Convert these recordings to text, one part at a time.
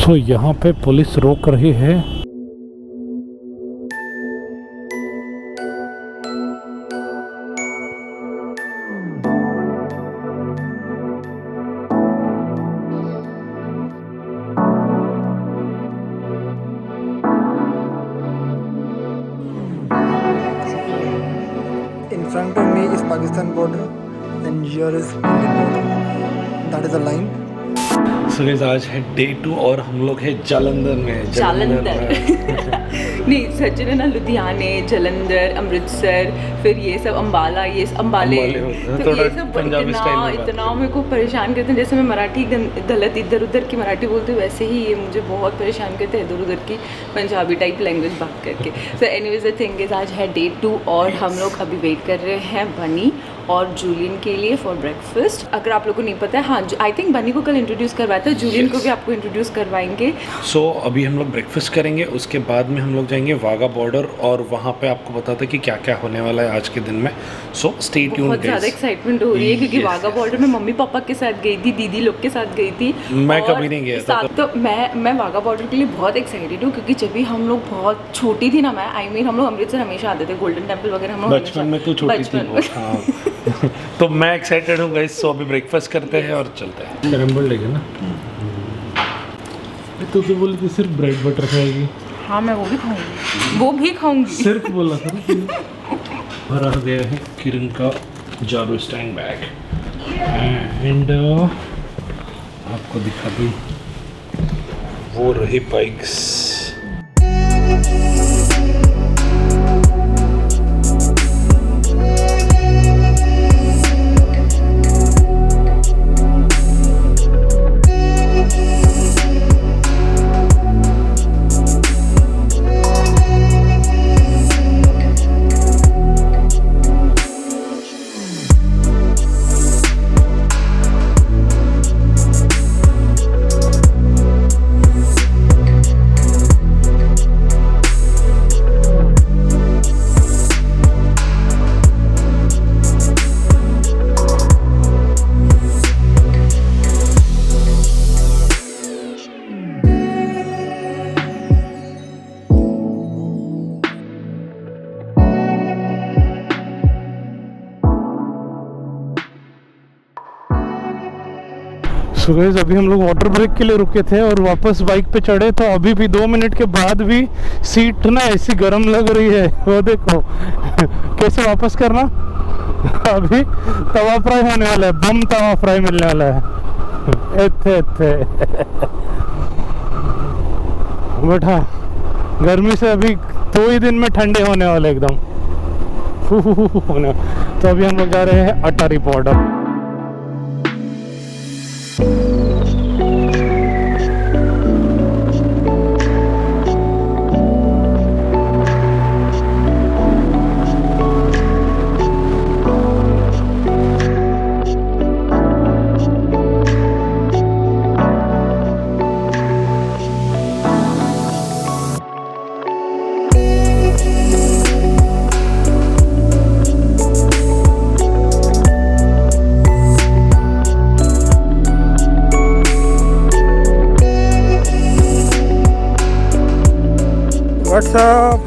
तो यहाँ पे पुलिस रोक रही है। In front of me is Pakistan border and here is Indian border. That is a line. So guys, आज है डे 2 और हम लोग हैं जालंधर में। नहीं सच में ना, लुधियाने, जलंधर, अमृतसर, फिर ये सब अम्बाला, ये अम्बाले, तो ये सब इतना मेरे को परेशान करते हैं। जैसे मैं मराठी गलत इधर उधर की मराठी बोलती हूँ, वैसे ही ये मुझे बहुत परेशान करते हैं इधर उधर की पंजाबी टाइप लैंग्वेज बात करके। So anyways the thing is, आज है डे 2 और हम लोग अभी वेट कर रहे हैं बनी और जूलियन के लिए फॉर ब्रेकफास्ट। अगर आप लोगों को नहीं पता है, हाँ आई थिंक बनी को कल इंट्रोड्यूस करवाया था, जूलियन को भी आपको इंट्रोड्यूस करवाएंगे। सो अभी हम लोग ब्रेकफास्ट करेंगे, उसके बाद में हम लोग जाएंगे वाघा बॉर्डर और वहाँ पे आपको बताते हैं कि क्या क्या होने वाला है आज के दिन में। So stay tuned. बहुत ज़्यादा एक्साइटमेंट हो रही है क्योंकि वाघा बॉर्डर में मम्मी पापा के साथ गई थी, दीदी लोग के साथ गई थी। मैं कभी नहीं गया था, तो मैं वाघा बॉर्डर के लिए बहुत एक्साइटेड हूँ क्योंकि जब भी हम लोग बहुत छोटी थी ना, मैं हम लोग अमृतसर हमेशा आते थे, गोल्डन टेम्पल वगैरह हम लोग बचपन में। तो छोटी थी हाँ। तो मैं एक्साइटेड हूँ गाइस। सो अभी ब्रेकफास्ट करते हैं और चलते हैं। कैरम्बल लेके ना, तो बोली थी सिर्फ ब्रेड बटर खाएगी। हाँ मैं वो भी खाऊंगी सिर्फ बोला था ना। भरा गया है किरण का जारू स्टैंड बैग एंड आपको दिखा दूँ वो रही बाइक्स। सो गाइस, अभी हम लोग वाटर ब्रेक के लिए रुके थे और वापस बाइक पे चढ़े, तो अभी भी 2 मिनट के बाद भी सीट ना ऐसी गर्म लग रही है। वो देखो कैसे वापस करना। अभी तवा फ्राई होने वाला है, बम तवा फ्राई मिलने वाला है। इत्थे बट हाँ, गर्मी से अभी 2 ही दिन में ठंडे होने वाले एकदम होने। तो अभी हम लोग जा रहे हैं अटारी border.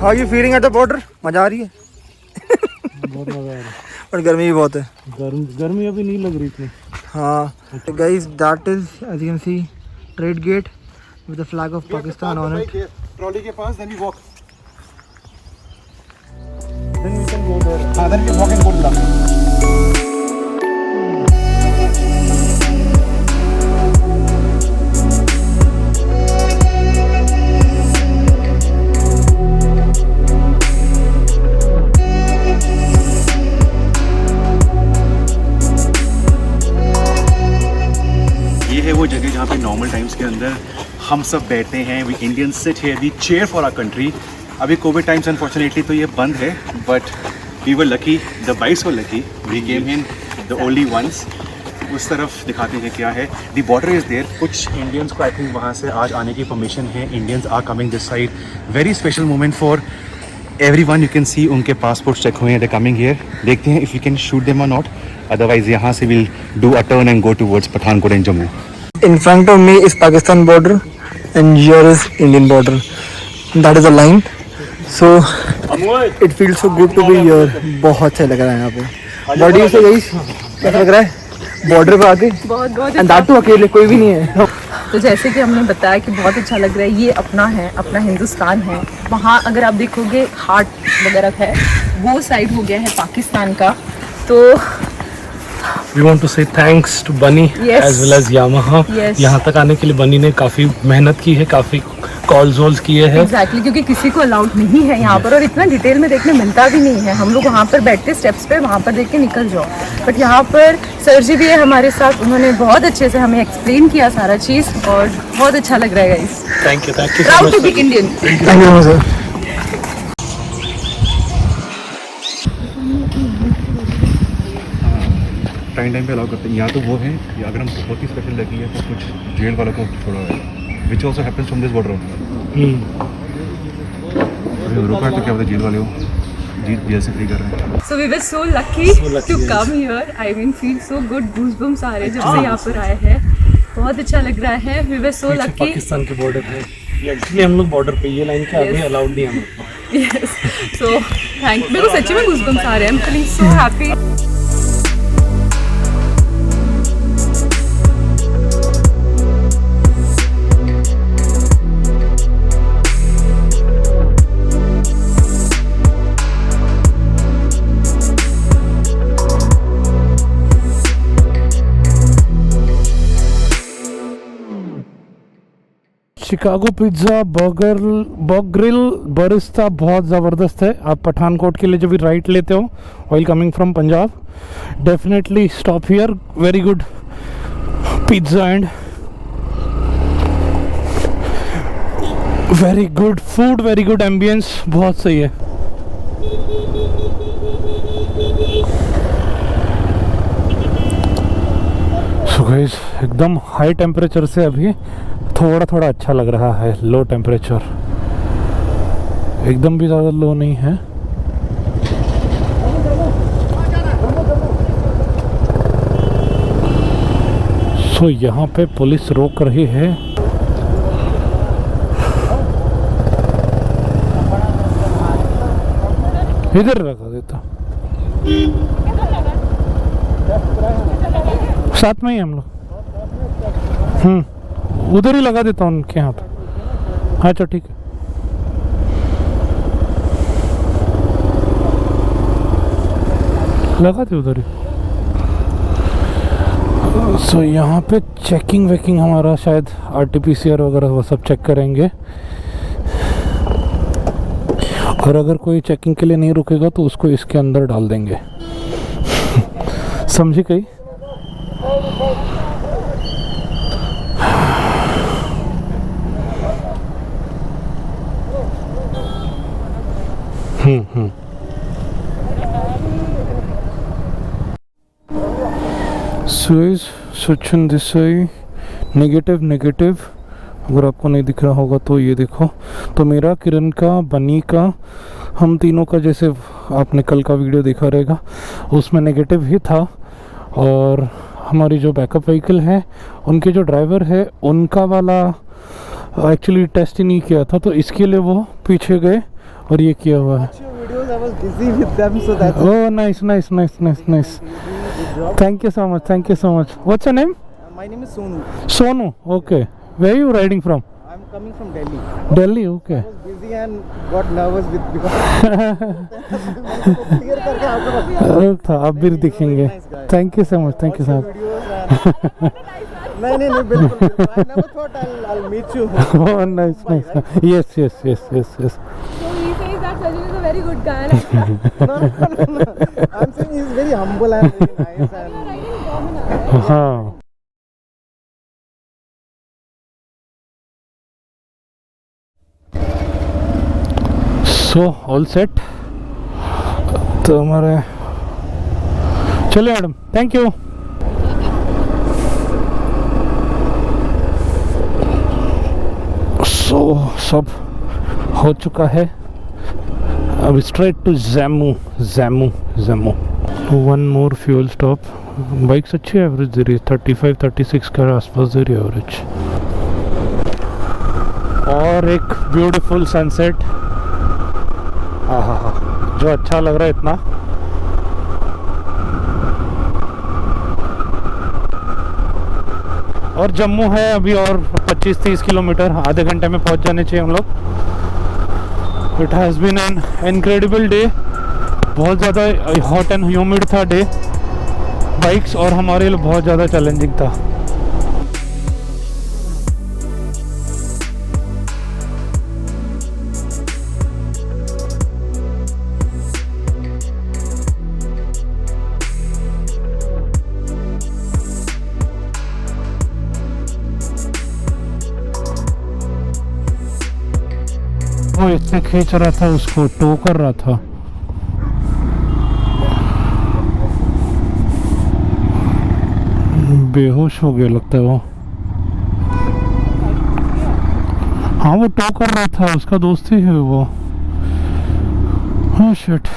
How are you feeling at the border? मजा आ रही है। बहुत मजा आ रहा है, पर गर्मी भी बहुत है। गर्मी अभी नहीं लग रही इतनी। हाँ guys, that is as you can see trade gate with the flag of Pakistan on it. Trolley के पास, then we walk. Then we can go there. Then we walk and go to the वो जगह जहाँ पे normal times के अंदर हम सब बैठते हैं। We Indians sit here, we cheer for our country. अभी कोविड टाइम्स अनफॉर्चुनेटली तो ये बंद है, but we were lucky, the bikes were lucky, we came in the only once. उस तरफ दिखाते हैं क्या है। The border is there. कुछ इंडियंस को आई थिंक वहाँ से आज आने की परमिशन है। Indians are coming this side. Very special moment for everyone. You can see उनके पासपोर्ट चेक हुए हैं, दे कमिंग हियर। देखते हैं if you can shoot them और नॉट, अदरवाइज यहाँ से will do a turn and go towards Pathankot and Jammu. In front of me is Pakistan border and here is Indian border. That is a line. So it feels so good to be here. बहुत अच्छा लग रहा है यहाँ पे. What do you say guys? कैसा लग रहा है? बॉर्डर पे आके बहुत एंड दैट टू अकेले, कोई भी नहीं है. तो जैसे कि हमने बताया कि बहुत अच्छा लग रहा है, ये अपना है, अपना हिंदुस्तान है. वहाँ अगर आप देखोगे हाट वगैरह है, वो साइड हो गया है पाकिस्तान का. तो We want to say thanks to Bunny Yes. as well as Yamaha. Yes. यहाँ तक आने के लिए बनी ने काफ़ी मेहनत की है, काफ़ी कॉल्स वॉल्स किए हैं. एग्जैक्टली क्योंकि किसी को अलाउड नहीं है यहाँ पर, और इतना डिटेल में देखने मिलता भी नहीं है. हम लोग वहाँ पर बैठते स्टेप्स पे, वहाँ पर देख के निकल जाओ. बट यहाँ पर सर जी भी है हमारे साथ, उन्होंने बहुत अच्छे से हमें एक्सप्लेन किया सारा चीज़, और बहुत अच्छा लग रहा है guys. Thank you so proud to much. Be Indian. Thank you sir. Time पे अलाउ करते हैं. यहाँ तो वो है कि अगर हम बहुत ही स्पेशल लगी है तो कुछ जेल वालों को छोड़ा है, which also happens from this border. रुका है तो क्या होता है, जेल वाले हो जेल से फ्री कर रहे हैं. So we were so lucky to come here. I mean, feel so good. Goosebumps आ रहे हैं जब से यहाँ पर आए हैं. बहुत अच्छा लग रहा है. We were so lucky. Pakistan के बॉर्डर पे एक्चुअली हम लोग बॉर्डर पे, ये लाइन के आगे अलाउड नहीं है हम लोग. Yes. So thank. मेरे को सच्ची में goosebumps आ रहे हैं. I'm feeling so happy. Chicago pizza, burger Barista बहुत ज़बरदस्त है. आप पठानकोट के लिए जब भी राइट लेते हो while coming from Punjab, definitely stop here. Very good pizza and very good food, very good ambience, बहुत सही है. सो गाइस एकदम हाई टेम्परेचर से अभी थोड़ा थोड़ा अच्छा लग रहा है. लो टेम्परेचर, एकदम भी ज़्यादा लो नहीं है. सो यहाँ पे पुलिस रोक रही है. इधर लगा देता, साथ में ही हम लोग. उधर ही लगा देता हूँ उनके यहाँ पे. अच्छा ठीक है. लगा दे उधर ही. सो यहाँ पे चेकिंग वेकिंग हमारा शायद RT-PCR वगैरह वो सब चेक करेंगे, और अगर कोई चेकिंग के लिए नहीं रुकेगा तो उसको इसके अंदर डाल देंगे. समझी कहीं? Suez Sachin Desai negative. अगर आपको नहीं दिख रहा होगा तो ये देखो. तो मेरा, किरण का, बनी का, हम तीनों का जैसे आपने कल का वीडियो देखा रहेगा उसमें नेगेटिव ही था. और हमारी जो बैकअप व्हीकल है उनके जो ड्राइवर है उनका वाला एक्चुअली टेस्ट ही नहीं किया था, तो इसके लिए वो पीछे गए और ये किया हुआ है. Oh, nice. Thank you so much. What's your name? My name is Sonu. Sonu. Okay. Where are you riding from? I'm coming from Delhi. Delhi. Okay. I was busy and got nervous because clear करके आपको बता. था आप भी दिखेंगे. Thank you so much. नहीं बिल्कुल. I never thought I'll meet you. Oh, nice. Yes. So he says that Sajid is a very good guy. No. I'm saying he's very humble and very nice and. हाँ. So all set. तो हमारे चलिए madam, thank you. सो सब हो चुका है. अब straight to Jammu. 1 more fuel stop. Bikes अच्छी एवरेज दे रही है, 35-36 के आसपास दे रही है एवरेज. और एक ब्यूटीफुल सनसेट। हाँ, जो अच्छा लग रहा है इतना। और जम्मू है अभी और 25-30 किलोमीटर, आधे घंटे में पहुंच जाने चाहिए हम लोग। It has been an incredible day. बहुत ज़्यादा हॉट एंड ह्यूमिड था डे, बाइक्स और हमारे लिए बहुत ज़्यादा चैलेंजिंग था। वो इतने खींच रहा था, उसको टो कर रहा था। बेहोश हो गया लगता है वो। हाँ, वो टो कर रहा था, उसका दोस्त ही है वो। हाँ शिट,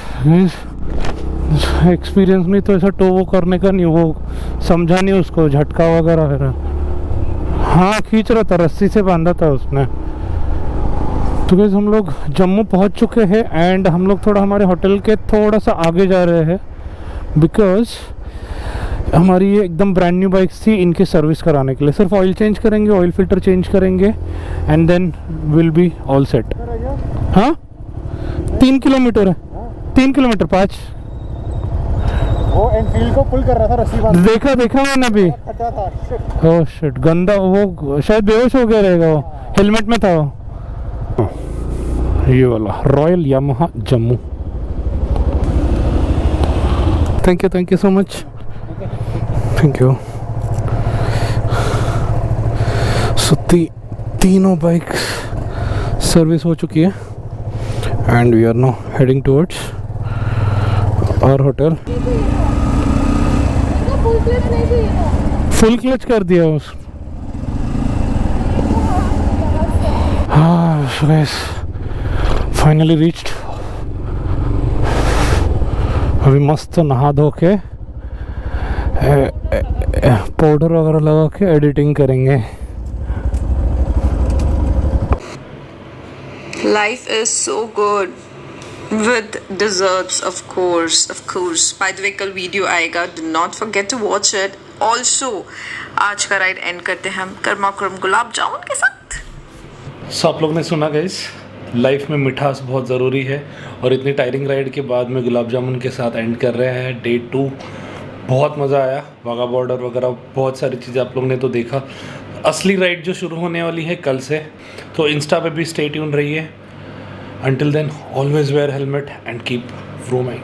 एक्सपीरियंस नहीं तो ऐसा टो वो करने का नहीं, वो समझा नहीं उसको झटका वगैरह है। हाँ, खींच रहा था, रस्सी से बांधा था उसने। तो गाइस हम लोग जम्मू पहुंच चुके हैं एंड हम लोग थोड़ा हमारे होटल के थोड़ा सा आगे जा रहे हैं, बिकॉज हमारी ये एकदम ब्रांड न्यू बाइक्स थी, इनकी सर्विस कराने के लिए। सिर्फ ऑयल चेंज करेंगे, ऑयल फिल्टर चेंज करेंगे and then will be all set. हाँ, 3 किलोमीटर है, 3 किलोमीटर 5। वो एनफील्ड को पुल कर रहा था रस्सी बांध। देखा मैंने अभी। ओह शिट, गंदा, वो शायद बेहोश हो गया रहेगा, वो हेलमेट में था वो। ये वाला royal Yamaha Jammu. Thank you so much, thank you. So तीनों बाइक सर्विस हो चुकी है and we are now heading towards our hotel. Full clutch कर दिया उस। हाँ गाइस, फाइनली रीच्ड। अभी मस्त नहा धो के पाउडर वगैरह लगा के एडिटिंग करेंगे। Life is so good with desserts, of course. By the way, कल वीडियो आएगा, do not forget to watch it. Also, आज का राइड एंड करते हैं हम कर्मा कुरम गुलाब जामुन के साथ। सो आप लोग ने सुना गाइस, लाइफ में मिठास बहुत ज़रूरी है और इतनी टायरिंग राइड के बाद में गुलाब जामुन के साथ एंड कर रहे हैं डे 2। बहुत मज़ा आया, वाघा बॉर्डर वगैरह बहुत सारी चीज़ें आप लोग ने तो देखा। असली राइड जो शुरू होने वाली है कल से, तो इंस्टा पे भी स्टे ट्यून रहिए। Until then always wear helmet and keep roaming.